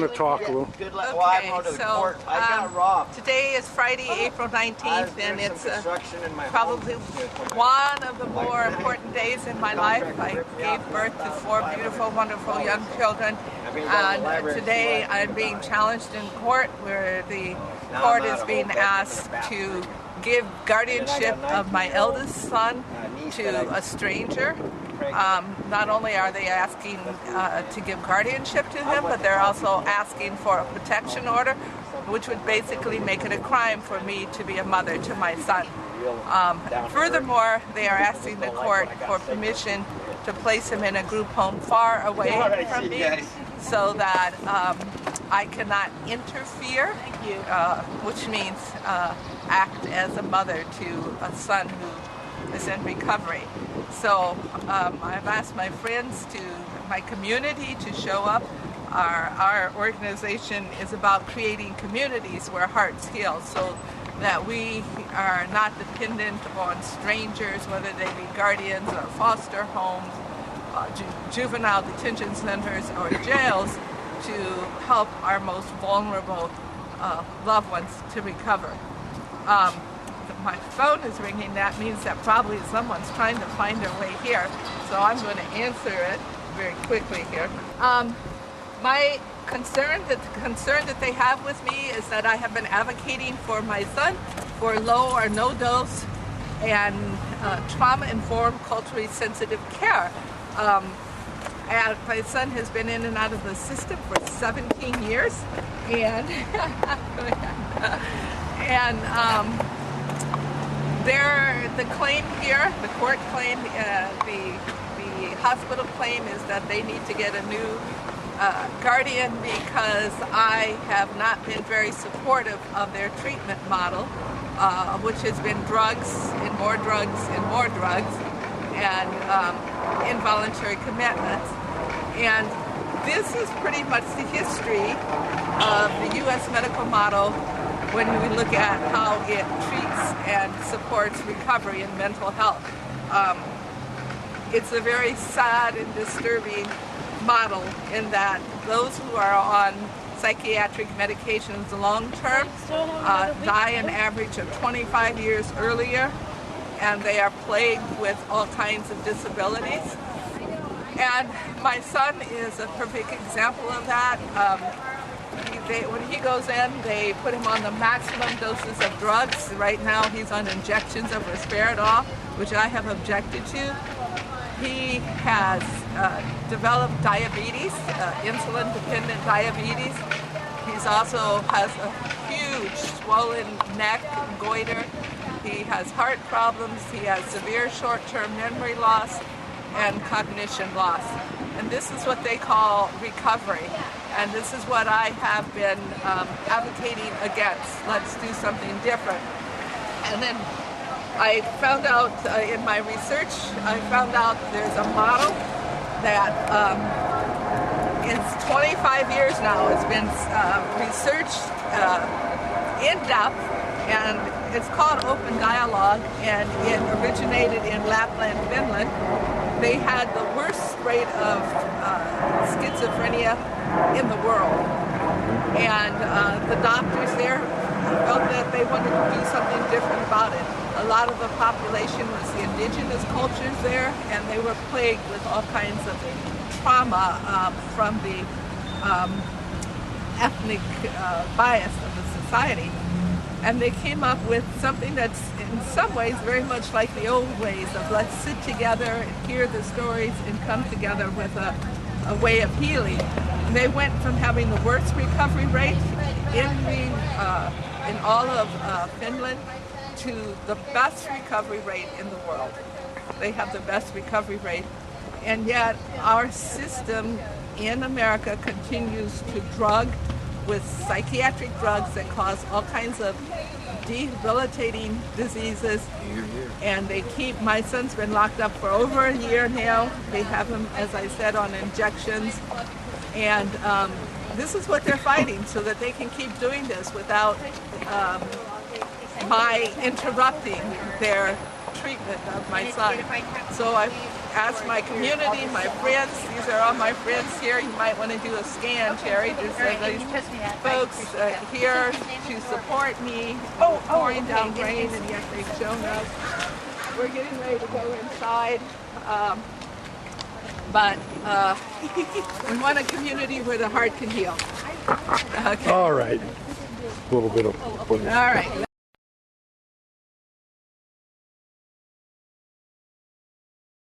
Talk a little. Okay, so today is Friday, April 19th, and it's probably one of the more important days in my life. I gave birth to 4 beautiful, wonderful young children, and today I'm being challenged in court where the court is being asked to give guardianship of my eldest son to a stranger. Not only are they asking to give guardianship to him, but they're also asking for a protection order, which would basically make it a crime for me to be a mother to my son. Furthermore, they are asking the court for permission to place him in a group home far away from me so that I cannot interfere, which means act as a mother to a son who is in recovery. So I've asked my friends, my community to show up. Our organization is about creating communities where hearts heal so that we are not dependent on strangers, whether they be guardians or foster homes, juvenile detention centers or jails, to help our most vulnerable loved ones to recover. My phone is ringing. That means that probably someone's trying to find their way here. So I'm going to answer it very quickly here. The concern that they have with me is that I have been advocating for my son for low or no dose and trauma-informed, culturally sensitive care. And my son has been in and out of the system for 17 years, and the claim here, the court claim, the hospital claim is that they need to get a new guardian because I have not been very supportive of their treatment model, which has been drugs and more drugs and more drugs, and involuntary commitments. And this is pretty much the history of the U.S. medical model when we look at how it treats and supports recovery and mental health. It's a very sad and disturbing model in that those who are on psychiatric medications long-term die an average of 25 years earlier, and they are plagued with all kinds of disabilities. And my son is a perfect example of that. When he goes in, they put him on the maximum doses of drugs. Right now he's on injections of risperidol, which I have objected to. He has developed diabetes, insulin-dependent diabetes. He also has a huge swollen neck, goiter. He has heart problems. He has severe short-term memory loss and cognition loss. And this is what they call recovery. And this is what I have been advocating against. Let's do something different. And then I found out in my research, there's a model that is 25 years now. It's been researched in depth, and it's called Open Dialogue, and it originated in Lapland, Finland. They had the worst rate of schizophrenia in the world, and the doctors there felt that they wanted to do something different about it. A lot of the population was the indigenous cultures there, and they were plagued with all kinds of trauma from the ethnic bias of the society. And they came up with something that's in some ways very much like the old ways of let's sit together and hear the stories and come together with a way of healing. And they went from having the worst recovery rate in all of Finland to the best recovery rate in the world. They have the best recovery rate. And yet our system in America continues to drug with psychiatric drugs that cause all kinds of debilitating diseases. And they keep, my son's been locked up for over a year now. They have him, as I said, on injections. And this is what they're fighting, so that they can keep doing this without my interrupting their treatment of my son. So ask my community, my friends. These are all my friends here. You might want to do a scan, Terry. There's these folks here to support me. Pouring down rain, and yet they've shown up. We're getting ready to go inside. But we want a community where the heart can heal. Okay. All right. A little bit of... All right.